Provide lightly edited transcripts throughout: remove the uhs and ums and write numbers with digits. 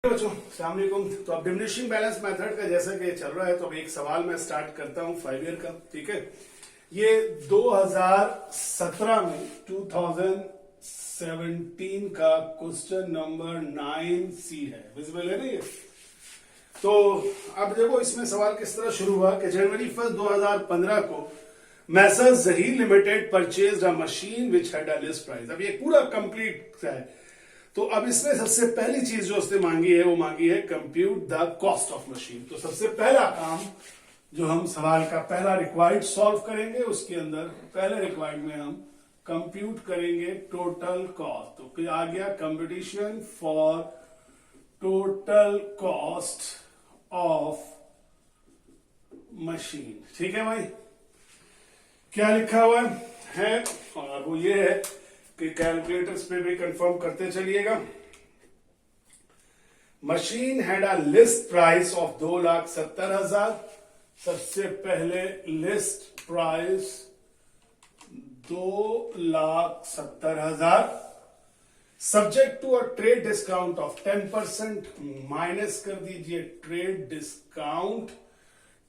बच्चों अस्सलाम वालेकुम। तो अब डिमिनिशिंग बैलेंस मेथड का जैसा कि चल रहा है तो अब एक सवाल मैं स्टार्ट करता हूं 5 ईयर का। ठीक है, ये 2017 में 2017 का क्वेश्चन नंबर 9C है, विजिबल है ना ये। तो अब देखो इसमें सवाल किस तरह शुरू हुआ कि जनवरी 1 2015 को Messrs Zaheer limited purchased a machine which had a list price. अब ये पूरा कंप्लीट है। तो अब इसमें सबसे पहली चीज जो उसने मांगी है वो मांगी है compute the cost of machine. तो सबसे पहला काम जो हम सवाल का पहला रिक्वायर्ड सॉल्व करेंगे, उसके अंदर पहले रिक्वायर्ड में हम कंप्यूट करेंगे टोटल कॉस्ट। तो फिर आ गया competition for total cost of machine. ठीक है भाई, क्या लिखा हुआ है और वो ये है कि कैलकुलेटर्स पे भी कंफर्म करते चलिएगा। Machine had a list price of 2,70,000। सबसे पहले list price 2,70,000 subject to a trade discount of 10%। Minus कर दीजिए ट्रेड डिस्काउंट।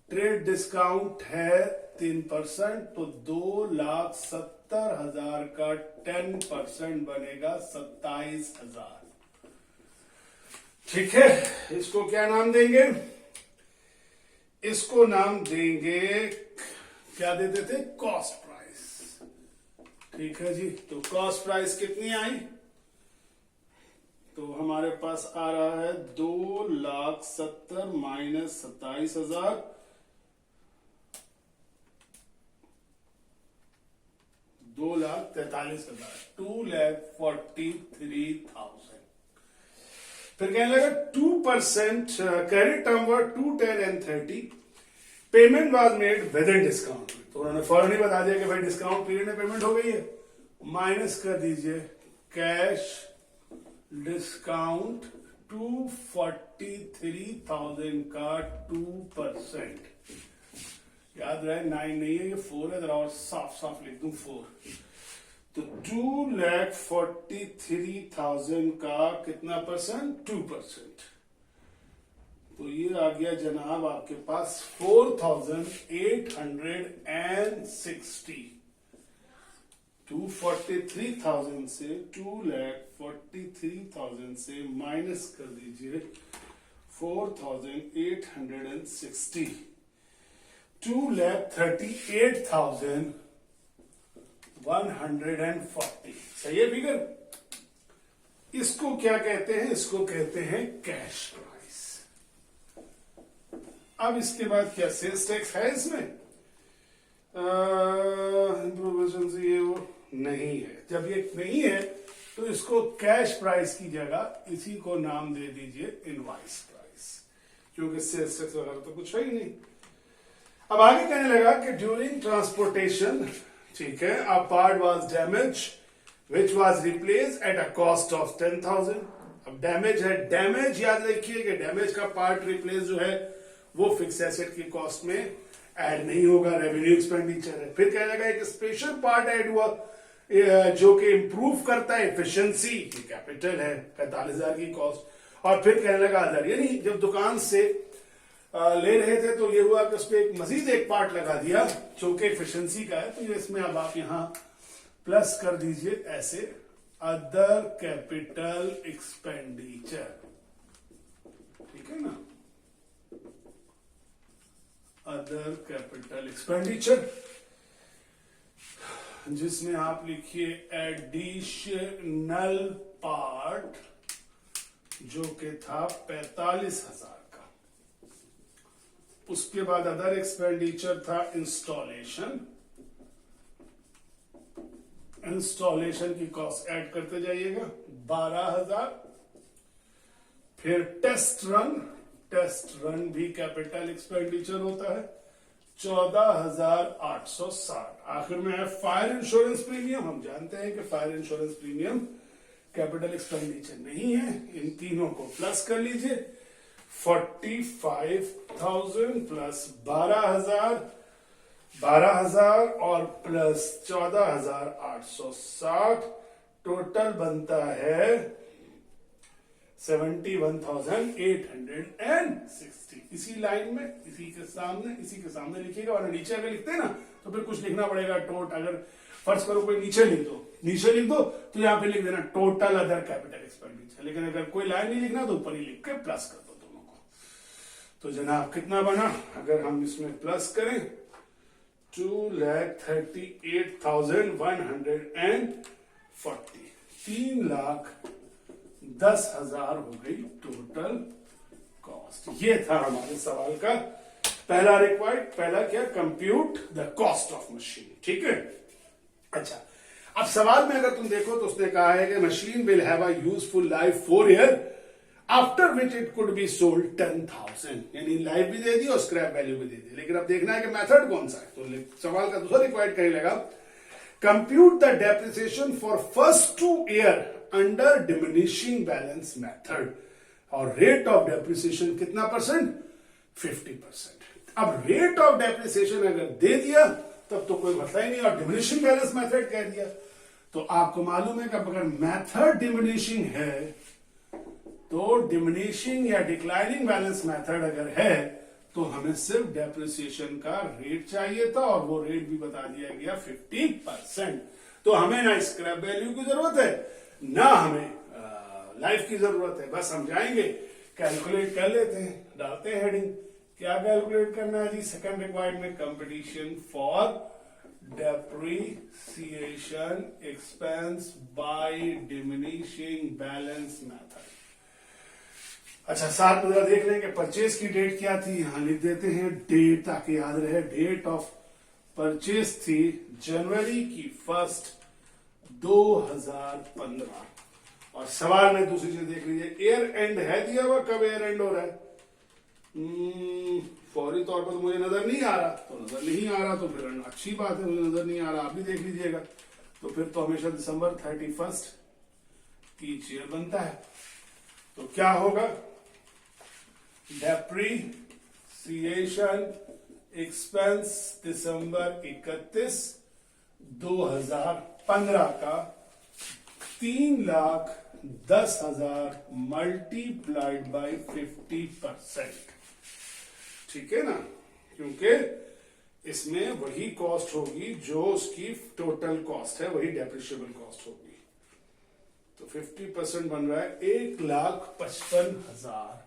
ट्रेड डिस्काउंट है 3%, तो 2,70,000 का 10% बनेगा 27,000। ठीक है, इसको क्या नाम देंगे? इसको नाम देंगे, क्या देते थे, कॉस्ट प्राइस। ठीक है जी, तो कॉस्ट प्राइस कितनी आई? तो हमारे पास आ रहा है 2,70,000 माइनस 27,000, 2,43,000, 2,43,000। फिर कहने लगा 2% credit term were 2, 10 and 30। Payment was made with in discount. तो उन्होंने फौरन ही बता दिया कि भाई डिस्काउंट पीरियड में पेमेंट हो गई है। माइनस कर दीजिए कैश डिस्काउंट 243,000 का 2%। याद रहे 9 नहीं है, ये 4 है। जरा और साफ साफ लिख दूं 4। तो 2,43,000 का कितना परसेंट? 2%। तो ये आ गया जनाब आपके पास 4,860। 243,000 से 2,43,000 से माइनस कर दीजिए 4,860। 2,38,140। सही है फिगर? इसको क्या कहते हैं? इसको कहते हैं कैश प्राइस। अब इसके बाद क्या सेल्स टैक्स है इसमें? प्रोविजन से ये वो नहीं है। जब ये नहीं है तो इसको कैश प्राइस की जगह इसी को नाम दे दीजिए इनवॉइस प्राइस, क्योंकि सेल्स टैक्स वगैरह तो कुछ है ही नहीं। अब आगे कहने लगा कि ड्यूरिंग ट्रांसपोर्टेशन, ठीक है, a part was damage which was replace at a cost of 10,000। अब डैमेज है, डैमेज याद रखिए कि डैमेज का पार्ट रिप्लेस जो है वो फिक्स एसेट की कॉस्ट में ऐड नहीं होगा, रेवेन्यू एक्सपेंडिचर है। फिर कहने लगा एक स्पेशल पार्ट ऐड हुआ जो कि इंप्रूव करता है एफिशिएंसी, कैपिटल है 45,000 की कॉस्ट। और फिर कहने लगा अदर, यानी जब दुकान से ले रहे थे तो ये हुआ कि उसपे एक मजीद एक पार्ट लगा दिया जो कि एफिशिएंसी का है। तो ये इसमें अब आप यहां प्लस कर दीजिए ऐसे, अदर कैपिटल एक्सपेंडिचर। ठीक है ना, अदर कैपिटल एक्सपेंडिचर, जिसमें आप लिखिए एडिशनल पार्ट जो कि था 45,000 का। उसके बाद अदर एक्सपेंडिचर था इंस्टॉलेशन। इंस्टॉलेशन की कॉस्ट ऐड करते जाइएगा 12,000। फिर टेस्ट रन भी कैपिटल एक्सपेंडिचर होता है 14,860। आखिर में है फायर इंश्योरेंस प्रीमियम। हम जानते हैं कि fire insurance premium capital expenditure नहीं है। इन तीनों को प्लस कर लीजिए, 45,000 प्लस 12,000 और प्लस 14,860, टोटल बनता है 71,860। इसी लाइन में इसी के सामने लिखिएगा, और नीचे अगर लिखते हैं ना तो फिर कुछ लिखना पड़ेगा। अगर फर्ज करो कोई नीचे लिख दो तो यहाँ पे लिख देना टोटल अदर कैपिटल एक्सपेंडिचर, लेकिन अगर कोई लाइन नहीं लिखना तो ऊपर ही लिख के प्लस कर दो दोनों को। तो जनाब कितना बना, अगर हम इसमें प्लस करें 2,38,140, 3,10,000 हो गई टोटल कॉस्ट। ये था हमारे सवाल का पहला रिक्वायर्ड। पहला क्या, compute the cost of machine. ठीक है, अच्छा अब सवाल में अगर तुम देखो तो उसने कहा है कि machine will have a useful life 4 year after which it could be sold 10,000, यानी लाइफ भी दे दी और स्क्रैप वैल्यू भी दे दी। लेकिन अब देखना है कि मेथड कौन सा है। तो सवाल का दूसरा रिक्वायर्ड कहीं लगा, compute the depreciation for first 2 year under diminishing balance method, और रेट ऑफ डेप्रिसिएशन कितना परसेंट, 50%। अब रेट ऑफ डेप्रिसिएशन अगर दे दिया तब तो कोई मतलब ही नहीं, और डिमिनिशिंग बैलेंस मेथड कह दिया। तो आपको मालूम है कि अगर मेथड डिमिनिशिंग है तो डिमिनिशिंग या डिक्लाइनिंग बैलेंस मेथड अगर है तो हमें सिर्फ डेप्रिसिएशन का रेट चाहिए था, और वो रेट भी बता दिया गया 50%। तो हमें ना स्क्रैप वैल्यू की जरूरत है ना हमें लाइफ की जरूरत है। बस हम जाएंगे कैलकुलेट कर लेते हैं, डालते हैं हेडिंग। क्या कैलकुलेट करना है जी, सेकंड रिक्वायर्ड में competition for depreciation expense by diminishing balance method. अच्छा साथ में देख लेंगे परचेज की डेट क्या थी, यहां लिख देते हैं डेट ताकि याद रहे। डेट ऑफ परचेज थी जनवरी की 1 2015। और सवाल में दूसरी चीज देख लीजिए, एयर एंड है दिया हुआ, कब एयर एंड हो रहा है, फौरी तौर पर तो मुझे नजर नहीं आ रहा, तो नजर नहीं आ रहा तो फिर अच्छी बात है, मुझे नजर नहीं आ रहा, आप भी देख लीजिएगा। तो फिर तो हमेशा दिसंबर 31 ईच ईयर बनता है। तो क्या होगा, डेप्रीसिएशन एक्सपेंस दिसंबर 31 2015 का 3,10,000 मल्टीप्लाइड बाई 50%। ठीक है ना, क्योंकि इसमें वही कॉस्ट होगी जो उसकी टोटल कॉस्ट है, वही डेप्रिशिएबल कॉस्ट होगी। तो 50% बन रहा है 1,55,000।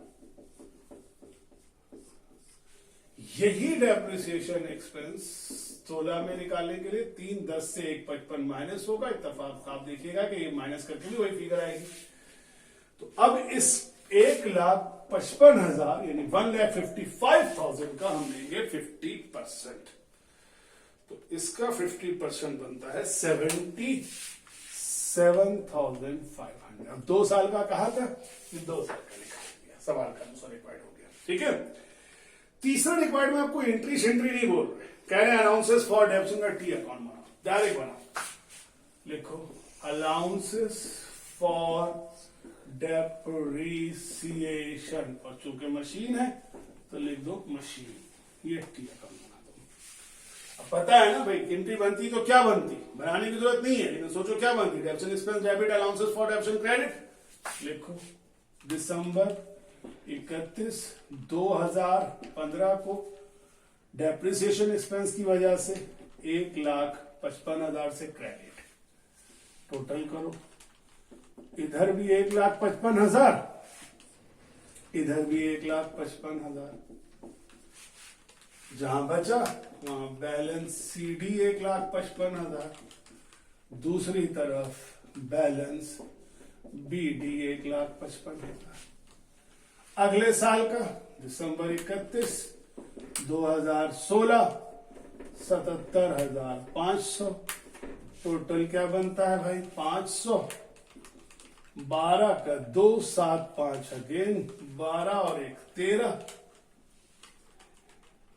यही डेप्रिसिएशन एक्सपेंस 16 में निकालने के लिए 3,10 से 1,55 माइनस होगा। इत्तेफाक आप देखिएगा कि ये माइनस करके भी वही फिगर आएगी। तो अब इस 1,55,000 यानी 1,55,000 का हम लेंगे 50%। तो इसका 50% बनता है 77,500। अब 2 साल का कहा था, 2 साल का निकाल दिया, सवाल का दूसरा रिक्वायर्ड हो गया। ठीक है, तीसरा रिक्वायर्ड में आपको एंट्री शेंट्री नहीं बोल रहे, कह रहे हैं अलाउंसेस फॉर डेप्स का टी अकाउंट बनाओ, डायरेक्ट बनाओ। लिखो अलाउंसेस फॉर डेप्रिसिएशन, और चूंकि मशीन है तो लिख दो मशीन, ये टी अकाउंट बना दो। अब पता है ना भाई, एंट्री बनती तो क्या बनती, बनाने की जरूरत नहीं है, लेकिन सोचो क्या बनती, डेप्शन expense debit, allowances for डेप्शन credit. लिखो दिसंबर 31 2015 को डेप्रिसिएशन एक्सपेंस की वजह से 1,55,000 से क्रेडिट। टोटल करो, इधर भी 1,55,000, इधर भी 1,55,000। जहां बचा वहां बैलेंस सीडी 1,55,000, दूसरी तरफ बैलेंस बीडी 1,55,000। अगले साल का दिसंबर 31 2016 77,500। टोटल क्या बनता है भाई, 500, 12 का 2, 7, 5 अगेन 12 और 1 13,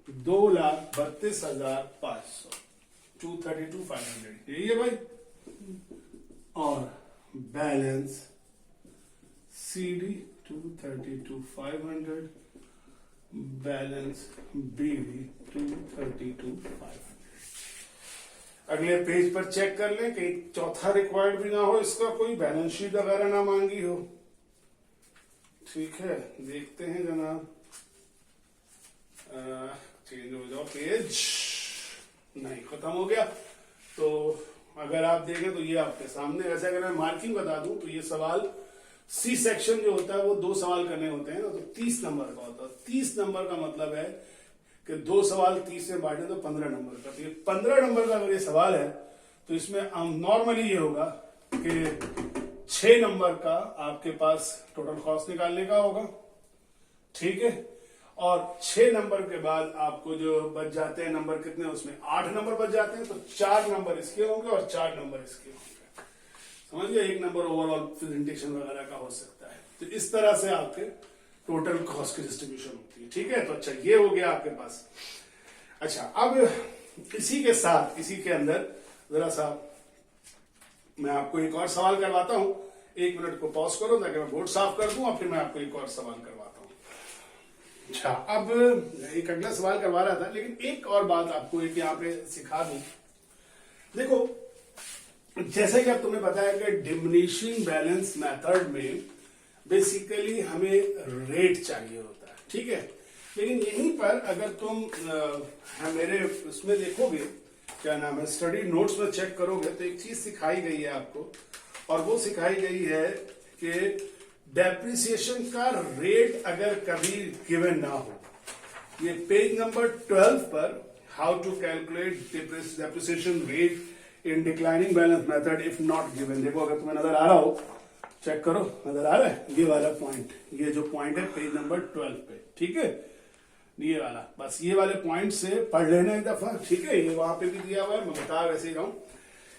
2,32,500, 232,500 यही है भाई। और बैलेंस सीडी 232,500, बैलेंस बीडी 232,500। अगले पेज पर चेक कर लें कहीं चौथा रिक्वायर्ड भी ना हो, इसका कोई बैलेंस शीट वगैरह ना मांगी हो। ठीक है, देखते हैं जनाब। चेंज हो जाओ पेज, नहीं खत्म हो गया। तो अगर आप देखें तो ये आपके सामने, वैसे अगर मैं मार्किंग बता दूं तो ये सवाल सी सेक्शन जो होता है वो 2 सवाल करने होते हैं ना, तो 30 नंबर का होता है। 30 नंबर का मतलब है कि 2 सवाल 30 में बांटे तो 15 नंबर का। तो ये 15 नंबर का अगर ये सवाल है तो इसमें नॉर्मली ये होगा कि 6 नंबर का आपके पास टोटल कॉस्ट निकालने का होगा, ठीक है। और 6 नंबर के बाद आपको जो बच जाते हैं नंबर, कितने, उसमें 8 नंबर बच जाते हैं। तो 4 नंबर इसके होंगे और 4 नंबर इसके होंगे, समझ गए। 1 नंबर ओवरऑल प्रेजेंटेशन वगैरह का हो सकता है। तो इस तरह से आपके टोटल कॉस्ट की डिस्ट्रीब्यूशन होती है, ठीक है। तो अच्छा, ये हो गया आपके पास। अच्छा, अब इसी के साथ, इसी के अंदर जरा सा मैं आपको एक और सवाल करवाता हूं। 1 मिनट को पॉज करो ताकि मैं बोर्ड साफ कर दूं और फिर मैं आपको एक और सवाल करवाता हूं। अच्छा, अब एक अगला सवाल करवा रहा था, लेकिन एक और बात आपको एक यहाँ पे सिखा दूं। देखो, जैसे कि अब तुम्हें पता है कि डिमिनिशिंग बैलेंस मेथड में बेसिकली हमें रेट चाहिए होता है, ठीक है। लेकिन यहीं पर अगर तुम मेरे उसमें देखोगे, क्या नाम है, स्टडी नोट्स में चेक करोगे तो एक चीज सिखाई गई है आपको, और वो सिखाई गई है कि डेप्रिसिएशन का रेट अगर कभी गिवन ना हो, ये पेज नंबर 12 पर how to calculate depreciation rate in declining balance method if not given. देखो, अगर तुम्हें नजर आ रहा हो, चेक करो, नजर आ रहा है ये वाला पॉइंट, ये जो पॉइंट है पेज नंबर 12 पे, ठीक है, ये वाला, बस ये वाले पॉइंट से पढ़ लेना एक दफा, ठीक है। ये वहां पे भी दिया हुआ है, मैं बता वैसे ही रहा हूं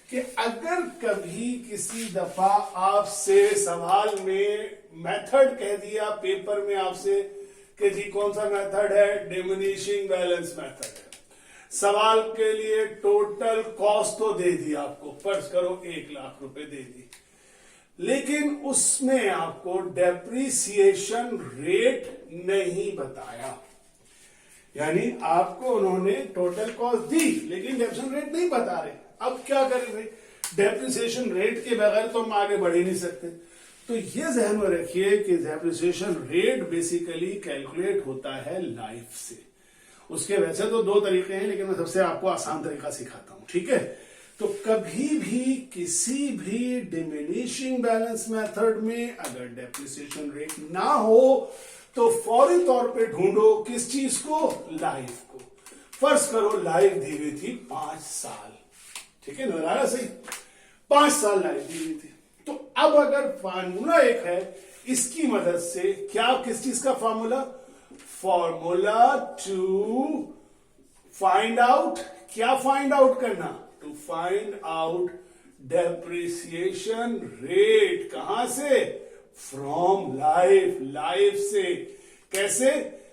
कि अगर कभी किसी दफा आपसे सवाल में मेथड कह दिया पेपर में आपसे कि जी कौन सा मेथड है, डिमिनिशिंग बैलेंस मेथड है, सवाल के लिए टोटल कॉस्ट तो दे दी आपको, फर्ज करो 1 लाख रुपए दे दी, लेकिन उसमें आपको डेप्रिसिएशन रेट नहीं बताया। यानी आपको उन्होंने टोटल कॉस्ट दी लेकिन डेप्रिसिएशन रेट नहीं बता रहे। अब क्या करें भाई, डेप्रिसिएशन रेट के बगैर तो हम आगे बढ़ ही नहीं सकते। तो ये ध्यान में रखिए कि डेप्रिसिएशन रेट बेसिकली कैलकुलेट होता है लाइफ से। उसके वैसे तो 2 तरीके हैं, लेकिन मैं सबसे आपको आसान तरीका सिखाता हूं, ठीक है। तो कभी भी किसी भी डिमिनिशिंग बैलेंस मेथड में अगर डेप्रिसिएशन रेट ना हो तो फौरी तौर पे ढूंढो किस चीज को, लाइफ को। फर्ज करो लाइफ दी हुई थी 5 साल, ठीक है, नजर आ रहा सही, 5 साल लाइफ दी हुई थी। तो अब अगर फार्मूला एक है, इसकी मदद से क्या, किस चीज का formula, formula to find out, क्या फाइंड आउट करना, to find out depreciation rate. कहां से, फ्रॉम लाइफ, लाइफ से। कैसे,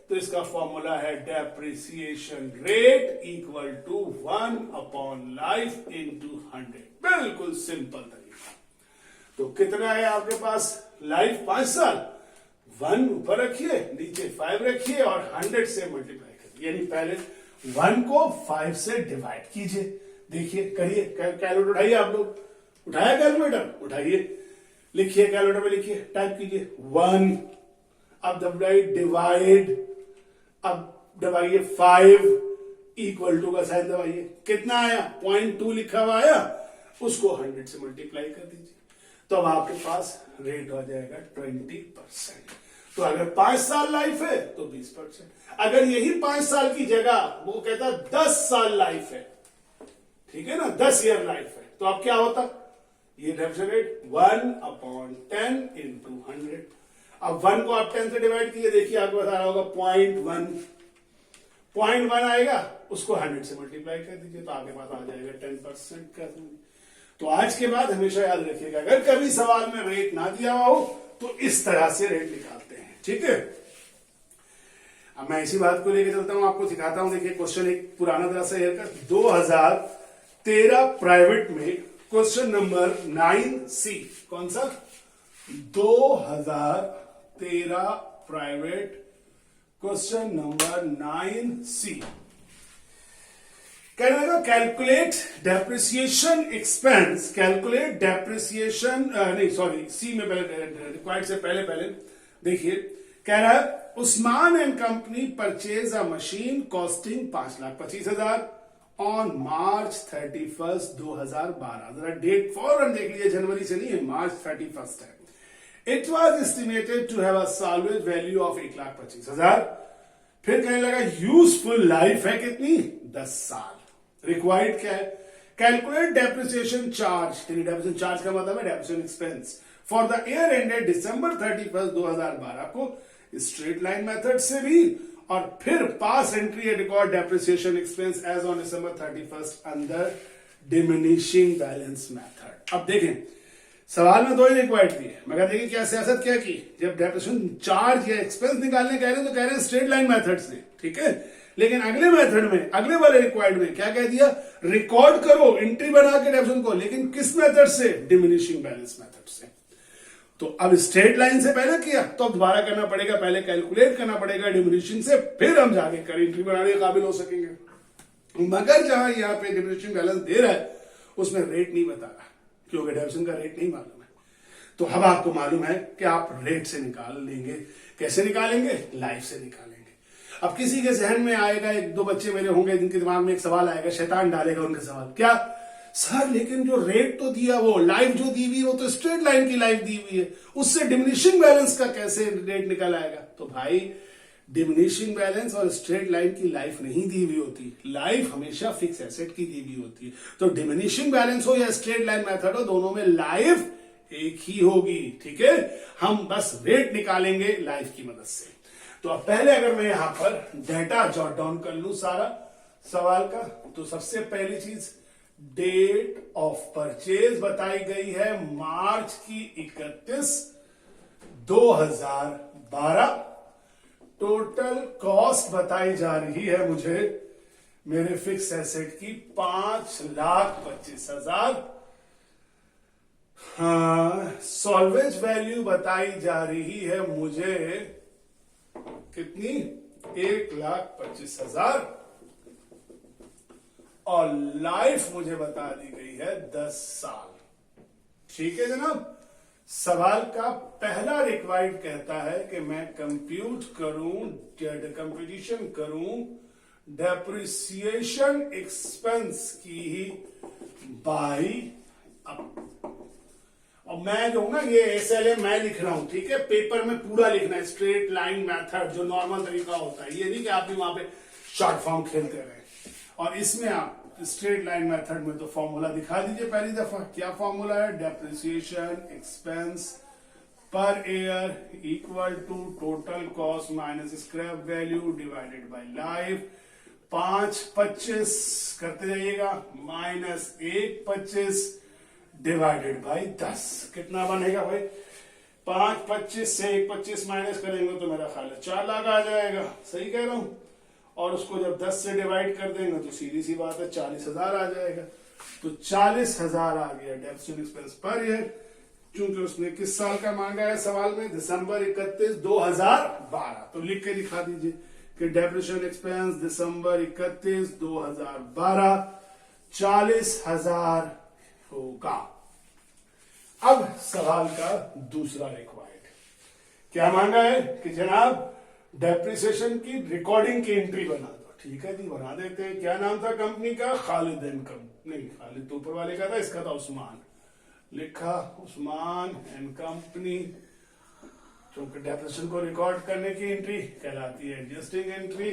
तो इसका फॉर्मूला है depreciation rate equal to 1 upon life into 100। बिल्कुल सिंपल तरीका। तो कितना है आपके पास, लाइफ 5 साल, 1 ऊपर रखिए, नीचे 5 रखिए और 100 से मल्टीप्लाई करिए। यानी पहले 1 को 5 से डिवाइड कीजिए। देखिए, करिए, कैलकुलेटर उठाइए, आप लोग उठाया कैलकुलेटर, उठाइए, लिखिए, कैलकुलेटर में लिखिए, टाइप कीजिए 1, अब दबाइए डिवाइड, अब दबाइए 5 इक्वल टू का साइन दबाइए, कितना आया, 0.2 लिखा हुआ आया, उसको 100 से मल्टीप्लाई कर दीजिए, तो अब आपके पास रेट हो जाएगा 20%। तो अगर 5 साल लाइफ है तो 20%। अगर यही 5 साल की जगह वो कहता 10 साल लाइफ है, ठीक है ना, 10 ईयर लाइफ है, तो अब क्या होता, ये डेप्रिसिएशन रेट 1 अपॉन 10 इंटू 100। अब 1 को आप 10 से डिवाइड कीजिए, देखिए आपको बता रहा होगा 0.1 आएगा, उसको 100 से मल्टीप्लाई कर दीजिए, तो आपके पास आ जाएगा 10% का। तो आज के बाद हमेशा याद रखिएगा, अगर कभी सवाल में रेट ना दिया हुआ हो तो इस तरह से रेट निकालते हैं, ठीक है। अब मैं इसी बात को लेकर चलता हूं, आपको सिखाता हूं। देखिए, क्वेश्चन एक पुराना तरह से 2013 प्राइवेट में क्वेश्चन नंबर 9C, कौन सा, 2013 प्राइवेट क्वेश्चन नंबर 9C। कहने लगा calculate depreciation expense, calculate depreciation, नहीं सॉरी, सी में पहले रिक्वायर्ड से पहले देखिए कह रहा है Usman and company purchase a machine costing 5,25,000 on March 31, 2012। जरा डेट फौरन देख लीजिए, जनवरी से नहीं है, March 31 है। It was estimated to have a salvage value of 1,25,000। फिर कहने लगा यूजफुल लाइफ है कितनी, 10 साल। रिक्वायर्ड क्या है, calculate depreciation charge. Depreciation charge का मतलब है depreciation expense for the year ended December 31, 2012 को स्ट्रेट लाइन मेथड से भी, और फिर pass entry record depreciation expense as on December 31 under diminishing balance method. अब देखें सवाल में दो ही रिक्वायर्ड थी, मगर देखिए क्या सियासत क्या की, जब डेप्रिसिएशन चार्ज या एक्सपेंस निकालने कह रहे हैं तो कह रहे हैं स्ट्रेट लाइन मेथड से, ठीक है। लेकिन अगले मेथड में, अगले वाले रिक्वायर्ड में क्या कह दिया, रिकॉर्ड करो एंट्री बना के डेप्रिसिएशन को, लेकिन किस मेथड से, डिमिनिशिंग बैलेंस मेथड से। तो अब स्ट्रेट लाइन से पहले किया तो अब दोबारा करना पड़ेगा, पहले कैलकुलेट करना पड़ेगा डिमिनिशिंग से, फिर हम जाके कर एंट्री बनाने के काबिल हो सकेंगे। मगर जहां यहां पे डिमिनिशिंग बैलेंस दे रहा है उसमें रेट नहीं बता रहा, क्योंकि डेप्रिसिएशन का रेट नहीं मालूम है। तो अब आपको मालूम है कि आप रेट से निकाल लेंगे। कैसे निकालेंगे, लाइफ से निकालेंगे। अब किसी के जहन में आएगा, एक दो बच्चे मेरे होंगे जिनके दिमाग में एक सवाल आएगा, शैतान डालेगा उनका सवाल, क्या सर लेकिन जो रेट तो दिया, वो लाइफ जो दी हुई वो तो स्ट्रेट लाइन की लाइफ दी हुई है, उससे डिमिनिशिंग बैलेंस का कैसे रेट निकल आएगा। तो भाई डिमिनिशिंग बैलेंस और स्ट्रेट लाइन की लाइफ नहीं दी हुई होती, लाइफ हमेशा फिक्स एसेट की दी हुई होती है। तो डिमिनिशिंग बैलेंस हो या स्ट्रेट लाइन मेथड हो, दोनों में लाइफ एक ही होगी, ठीक है। हम बस रेट निकालेंगे लाइफ की मदद से। तो अब पहले अगर मैं यहां पर डेटा जॉट डाउन कर लूं सारा सवाल का, तो सबसे पहली चीज डेट ऑफ परचेज बताई गई है मार्च की 31, 2012। टोटल कॉस्ट बताई जा रही है मुझे मेरे फिक्स एसेट की 5,25,000। हाँ, सॉल्वेज वैल्यू बताई जा रही है मुझे कितनी, 1,25,000, और लाइफ मुझे बता दी गई है 10 साल। ठीक है जनाब। सवाल का पहला रिक्वायर्ड कहता है कि मैं कंप्यूटेशन करूं डेप्रिसिएशन एक्सपेंस की बाई, और मैं जो हूं ना ये SLA मैं लिख रहा हूं, ठीक है, पेपर में पूरा लिखना है, स्ट्रेट लाइन मेथड जो नॉर्मल तरीका होता है, ये नहीं कि आप भी वहां पे शॉर्ट फॉर्म खेलते रहे। और इसमें आप स्ट्रेट लाइन मेथड में तो फॉर्मूला दिखा दीजिए पहली दफा। क्या फॉर्मूला है, depreciation expense per year equal to total cost minus scrap value divided by life. 5,25 करते जाइएगा, माइनस 1,25 डिवाइडेड बाय 10। कितना बनेगा भाई, 5,25 से 1,25 माइनस करेंगे तो मेरा ख्याल है 4 लाख आ जाएगा, सही कह रहा हूं। और उसको जब 10 से डिवाइड कर देंगे तो सीधी सी बात है 40,000 आ जाएगा। तो 40,000 आ गया डेप्रिसिएशन एक्सपेंस पर ईयर। चूंकि उसने किस साल का मांगा है सवाल में, December 31, 2012। तो लिख के दिखा दीजिए कि डेप्रिसिएशन एक्सपेंस December 31, 2012 40,000 होगा। अब सवाल का दूसरा रिक्वायर्ड क्या मांगा है कि जनाब डेप्रिसिएशन की रिकॉर्डिंग की एंट्री बना दो। ठीक है जी, बना देते हैं। क्या नाम था कंपनी का, खालिद एंड कंपनी, नहीं खालिद तो ऊपर वाले का था, इसका था उस्मान। लिखा उस्मान एंड कंपनी। क्योंकि डेप्रिसिएशन को रिकॉर्ड करने की एंट्री कहलाती है एडजस्टिंग एंट्री।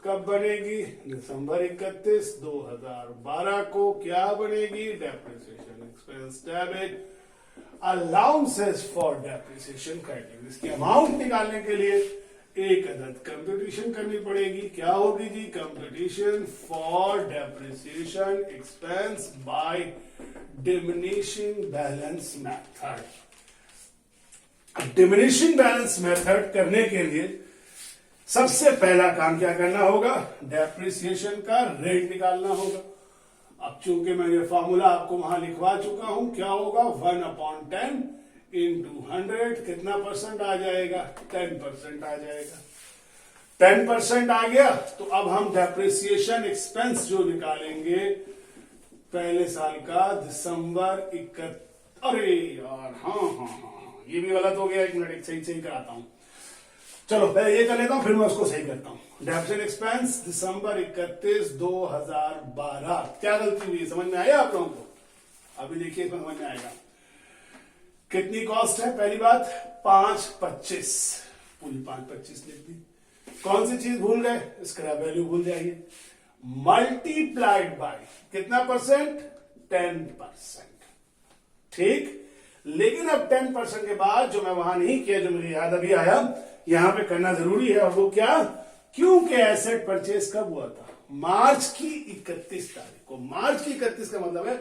कब बनेगी, December 31, 2012 को। क्या बनेगी, depreciation expense debit allowances for depreciation categories की अमाउंट निकालने के लिए एक अदद कंप्यूटेशन करनी पड़ेगी। क्या होगी जी, computation for depreciation expense by diminishing balance method. Diminishing balance method करने के लिए सबसे पहला काम क्या करना होगा, डेप्रिसिएशन का रेट निकालना होगा। अब चूंकि मैं ये फॉर्मूला आपको वहां लिखवा चुका हूं, क्या होगा, 1/10 into 100 कितना परसेंट आ जाएगा, 10% आ जाएगा। 10% आ गया तो अब हम डेप्रिसिएशन एक्सपेंस जो निकालेंगे पहले साल का December 31, अरे यार हाँ, ये भी गलत हो गया, एक मिनट सही कराता हूं। चलो पहले ये कर लेता हूं, फिर मैं उसको सही करता हूं। डेबिट एक्सपेंस दिसंबर 31, 2012। क्या गलती हुई समझ में आया आप लोगों को? अभी देखिए इसमें समझ में आएगा। कितनी कॉस्ट है? पहली बात 5.25, पूरी 5.25 लिख दी। कौन सी चीज भूल गए? स्क्रैप वैल्यू भूल जाइए। मल्टीप्लाइड बाय कितना परसेंट? 10%। ठीक, लेकिन अब 10% के बाद जो मैं वहां नहीं किया, जो मुझे याद अभी आया, यहां पे करना जरूरी है। और वो क्या? क्योंकि एसेट परचेज कब हुआ था? मार्च की 31 तारीख को। मार्च की 31 का मतलब है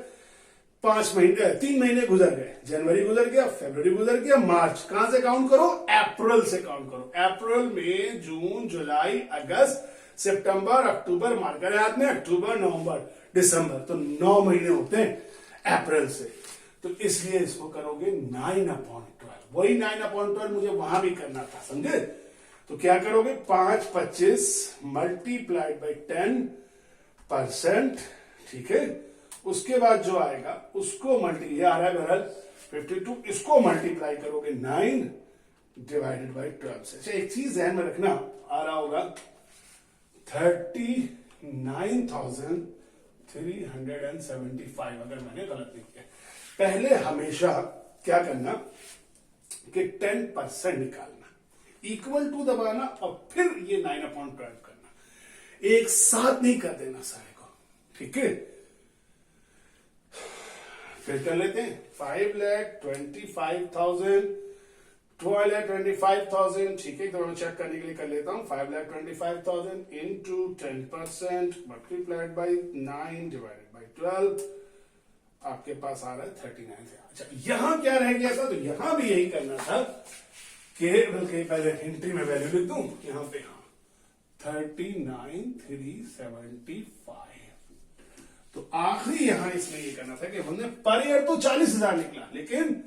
5 महीने, 3 महीने गुजर गए। जनवरी गुजर गया, फरवरी गुजर गया, मार्च। कहां से काउंट करो? अप्रैल से काउंट करो। अप्रैल, मई, जून, जुलाई, अगस्त, सितंबर, अक्टूबर, मार्च का हाथ में, अक्टूबर, नवंबर, दिसंबर, तो 9 महीने होते हैं अप्रैल से। तो इसलिए इसको करोगे 9/12। वही 9/12 मुझे वहां भी करना था, समझे? तो क्या करोगे? 5.25 मल्टीप्लाइड बाई 10%। ठीक है, उसके बाद जो आएगा उसको ये आ रहा है बहरहाल 52, इसको मल्टीप्लाई करोगे 9 डिवाइडेड बाई 12 से। अच्छा, एक चीज ध्यान में रखना, आ रहा होगा 39,375, अगर मैंने गलत नहीं किया। पहले हमेशा क्या करना कि 10% निकालना, इक्वल टू दबाना और फिर ये 9/12 करना। एक साथ नहीं कर देना सारे को, ठीक है? फिर कर लेते हैं 5,25,000, 12,25,000। ठीक है, तो मैं चेक करने के लिए कर लेता हूं। 5,25,000 into 10% multiplied by 9 divided by 12, आपके पास आ रहा है 39। अच्छा, यहां क्या रह गया था? तो यहां भी यही करना था कि बल्कि पहले एंट्री में वैल्यू लिख दूं यहां पे। हाँ, 39,375। तो आखिरी यहां इसमें ये करना था कि हमने पर ईयर तो 40,000 निकला, लेकिन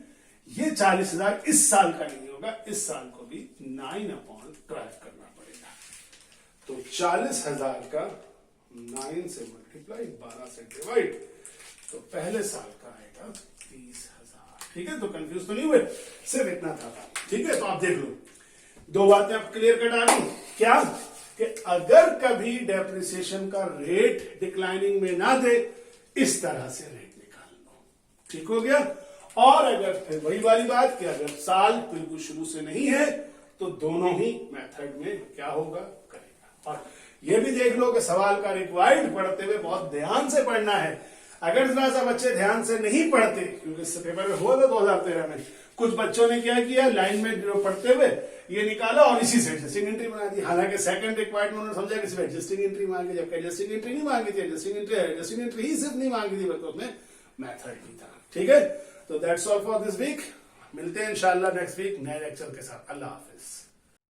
ये 40,000 इस साल का नहीं होगा, इस साल को भी 9/12 करना पड़ेगा। तो 40,000 का 9 से मल्टीप्लाई, 12 से डिवाइड, तो पहले साल का आएगा 30,000। ठीक है, तो कंफ्यूज तो नहीं हुए? सिर्फ इतना था। ठीक है, तो आप देख लो, 2 बातें आप क्लियर कर डाली। क्या? कि अगर कभी डेप्रिसिएशन का रेट डिक्लाइनिंग में ना दे, इस तरह से रेट निकाल लो। ठीक हो गया? और अगर फिर वही वाली बात कि अगर साल बिल्कुल शुरू से नहीं है, तो दोनों ही मेथड में क्या होगा? करेगा। और ये भी देख लो कि सवाल का रिक्वायर्ड पढ़ते हुए बहुत ध्यान से पढ़ना है। अगर जरा सा बच्चे ध्यान से नहीं पढ़ते, क्योंकि इससे पेपर में हुआ था 2013 में, कुछ बच्चों ने क्या किया, लाइन में पढ़ते हुए ये निकाला और इसी से एडजस्टिंग एंट्री बना दी। हालांकि सेकंड रिक्वायर्ड में उन्होंने समझा कि सिर्फ एडजस्टिंग एंट्री मांगी, जबकि एडजस्टिंग एंट्री नहीं मांगी थी। एडजस्टिंग एंट्री ही सिर्फ नहीं मांगी थी, बल्कि उसमें मैथड भी था। ठीक है, तो that's all for this week. मिलते हैं इंशाल्लाह नेक्स्ट वीक नए लेक्चर के साथ। अल्लाह हाफिज।